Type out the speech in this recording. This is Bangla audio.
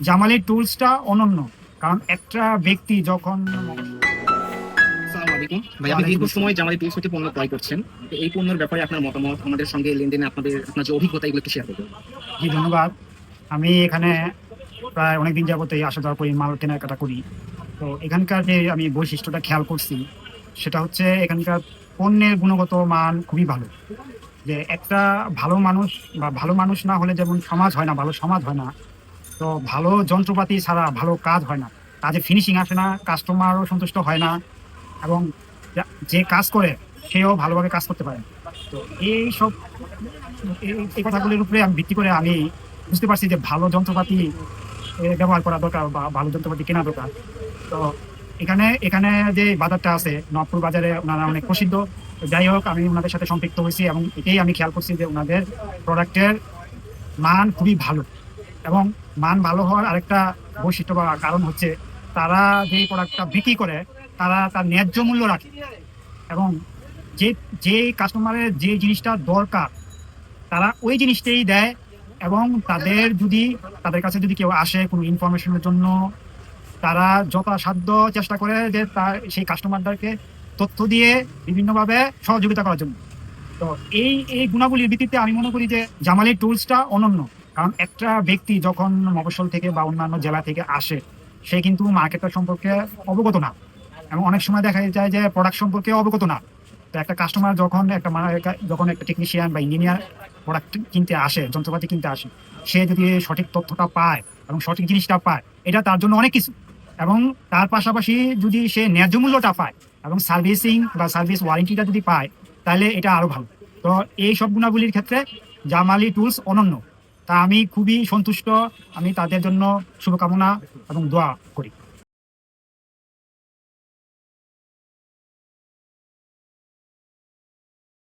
জামালি টুলসটা অনন্য। কারণ একটা ব্যক্তি যখন আসসালামু আলাইকুম ভাই, আপনি দীর্ঘ সময় জামালি টুলস হতে পণ্য ক্রয় করছেন। তো এই পণ্যের ব্যাপারে আপনার মতামত, আমাদের সঙ্গে লেনদেনে আপনার যে অভিজ্ঞতা, এগুলো একটু শেয়ার করবেন। জি ধন্যবাদ। আমি এখানে প্রায় অনেকদিন যাবতই আসা যাওয়া করি, মাল কেনাকাটা করি। তো এখানকার যে আমি বৈশিষ্ট্যটা খেয়াল করছি সেটা হচ্ছে এখানকার পণ্যের গুণগত মান খুবই ভালো। যে একটা ভালো মানুষ বা ভালো মানুষ না হলে যেমন সমাজ হয় না, ভালো সমাজ হয় না। তো ভালো যন্ত্রপাতি ছাড়া ভালো কাজ হয় না, কাজে ফিনিশিং আসে না, কাস্টমারও সন্তুষ্ট হয় না, এবং যে কাজ করে সেও ভালোভাবে কাজ করতে পারে না। তো এই সব এই কথাগুলির উপরে আমি ভিত্তি করে আমি বুঝতে পারছি যে ভালো যন্ত্রপাতি ব্যবহার করা দরকার বা ভালো যন্ত্রপাতি কেনা দরকার। তো এখানে এখানে যে বাজারটা আছে নবপুর বাজারে, ওনারা অনেক প্রসিদ্ধ। তো যাই হোক, আমি ওনাদের সাথে সম্পৃক্ত হয়েছি এবং এটাই আমি খেয়াল করছি যে ওনাদের প্রোডাক্টের মান খুবই ভালো। এবং মান ভালো হওয়ার আরেকটা বৈশিষ্ট্য বা কারণ হচ্ছে তারা যে প্রোডাক্টটা বিক্রি করে তারা তার ন্যায্য মূল্য রাখে। এবং যে যে কাস্টমারের যে জিনিসটা দরকার তারা ওই জিনিসটাই দেয়। এবং তাদের কাছে যদি কেউ আসে কোনো ইনফরমেশনের জন্য, তারা যথাসাধ্য চেষ্টা করে যে তার সেই কাস্টমারদেরকে তথ্য দিয়ে বিভিন্নভাবে সহযোগিতা করার জন্য। তো এই এই গুণাবলীর ভিত্তিতে আমি মনে করি যে জামালি টুলসটা অনন্য। কারণ একটা ব্যক্তি যখন মফস্বল থেকে বা অন্যান্য জেলা থেকে আসে, সে কিন্তু মার্কেটটা সম্পর্কে অবগত না, এবং অনেক সময় দেখা যায় যে প্রোডাক্ট সম্পর্কে অবগত না। তো একটা কাস্টমার যখন একটা টেকনিশিয়ান বা ইঞ্জিনিয়ার প্রোডাক্ট কিনতে আসে, যন্ত্রপাতি কিনতে আসে, সে যদি সঠিক তথ্যটা পায় এবং সঠিক জিনিসটা পায়, এটা তার জন্য অনেক কিছু। এবং তার পাশাপাশি যদি সে ন্যায্য মূল্যটা পায় এবং সার্ভিসিং বা সার্ভিস ওয়ারেন্টিটা যদি পায়, তাহলে এটা আরো ভালো। তো এই সব গুণাবলীর ক্ষেত্রে জামালি টুলস অনন্য। তা আমি খুবই সন্তুষ্ট। আমি তাদের জন্য শুভকামনা এবং দোয়া করি।